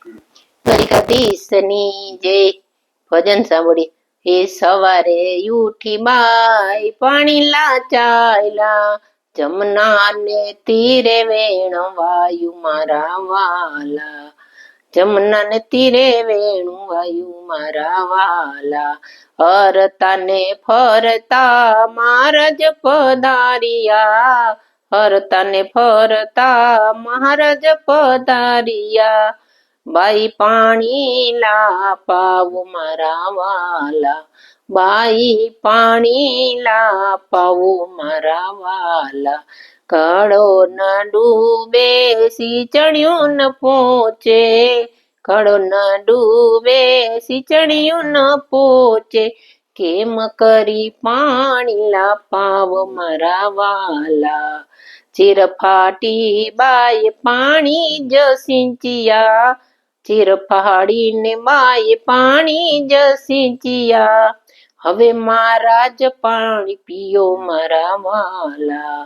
દ્વારિકાધીશની જય. ભજન સાંભળી. હે સવારે ઉઠી બાઈ પાણી લાચાયલા, જમના ને તીરે વેણું વાયું મારા વાલા, જમના ને તીરે વેણું વાયું મારા વાલા, હરતા ને ફરતા મહારાજ પધારિયા, હરતા ને ફરતા મહારાજ પધારિયા, બાઈ પાણી લા પાવો મારા વાલા, બાઈ પાણી લા પાવો મારા વાલા, ઘડો ન ડૂબે સિંચણિયું ન પહોંચે, ઘડો ન ડૂબે સિંચણિયું ન પહોંચે, કેમ કરી પાણી લા પાવો મારા વાલા, ચીર ફાટી બાઈ પાણી જ સિંચ્યા, ચીર ફાડીને બાઈ પાણી જ સિંચ્યા, હવે મહારાજ પાણી પીયો મારા વાલા,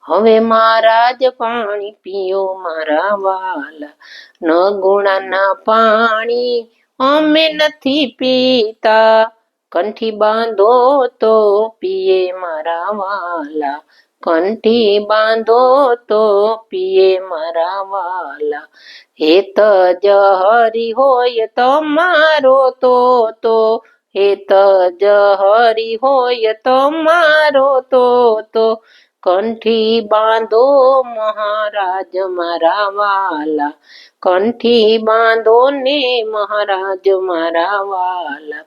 હવે મહારાજ પાણી પીયો મારા વાલા, ન ગુણાના પાણી અમે નથી પીતા, કંઠી બાંધો તો પીએ મારા વાલા, કંઠી બાંધો તો પીએ મારા વાલા, હેત જહરી હોય તમારો તો, હેત જહરી હોય તમારો તો, કંઠી બાંધો મહારાજ મારા વાલા, કંઠી બાંધો ને મહારાજ મારા વાલા,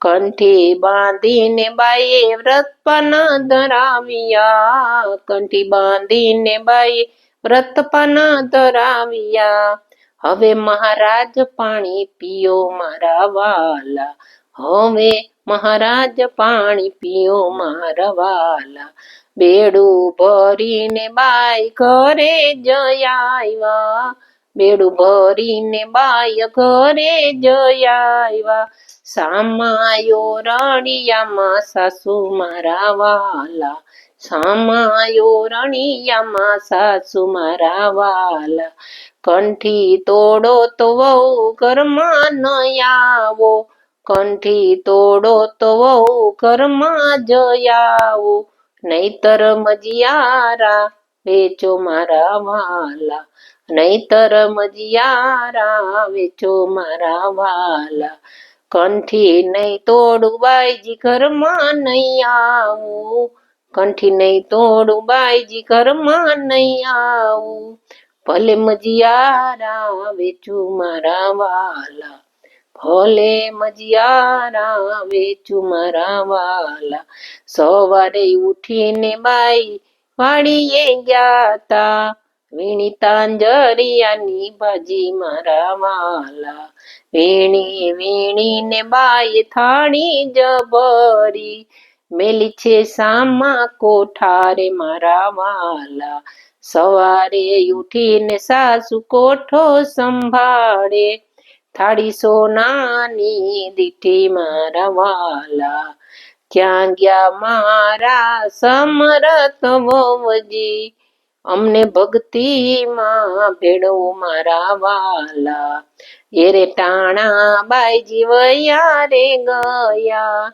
કંઠી બાંધીને બાઈએ વ્રત પાન ધરાવ્યા, કંઠી બાંધીને બાઈએ વ્રત પાન ધરાવ્યા, હવે મહારાજ પાણી પીયો મારા વાલા, હવે મહારાજ પાણી પીયો મારા વાલા, બેડું ભરીને બાઈ ઘરે જયા આવ્યા, બેડું ભરીને બાઈ ઘરે જયા આવ્યા, સામાયો રણિયામાં સાસુ મારા વાલા, સામાયો રણિયામાં સાસુ મારા વાલા, કંઠી તોડો તો વહુ ઘરમાં ન આવો, કંઠી તોડો તો વહુ ઘરમાં જયાવો, નહીતર મજિયારા વેચો મારા વાલા, નહીતર મજિયારા વેચો મારા વાલા, કંઠી નહીં તોડું બાઈજી ઘરમાં નહીં આવું, કંઠી નહીં તોડું બાઈજી ઘરમાં નહીં આવું, ભલે મજિયારા વેચું મારા વાલા, ભલે મજિયારા વેચું મારા વાલા, સવારે ઉઠીને બાઈ વાડીએ ગયા તા, વીણી તાંજરિયાની ભાજી મારા વાલા, વીણી વીણીને બાઈ થાળી જ ભરી, મેલી છે સામા કોઠારે મારા વાલા, સવારે ઉઠીને સાસુ કોઠો સંભાળે, થાળી સોનાની દીઠી મારા વાલા, ક્યાં ગયા મારા સમરથ વહુજી, અમને ભક્તિમાં ભેળવો મારા વાલા, એરે ટાણા બાઈજી વયા રે ગયા,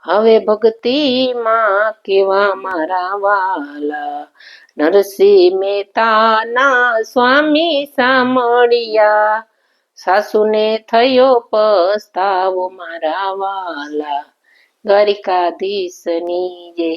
હવે ભક્તિમાં કેવા મારા વાલા, નરસિંહ મહેતાના સ્વામી સાંભળ્યા, સાસુને થયો પસ્તાવો મારા વાલા, દ્વારિકાધીશની જય.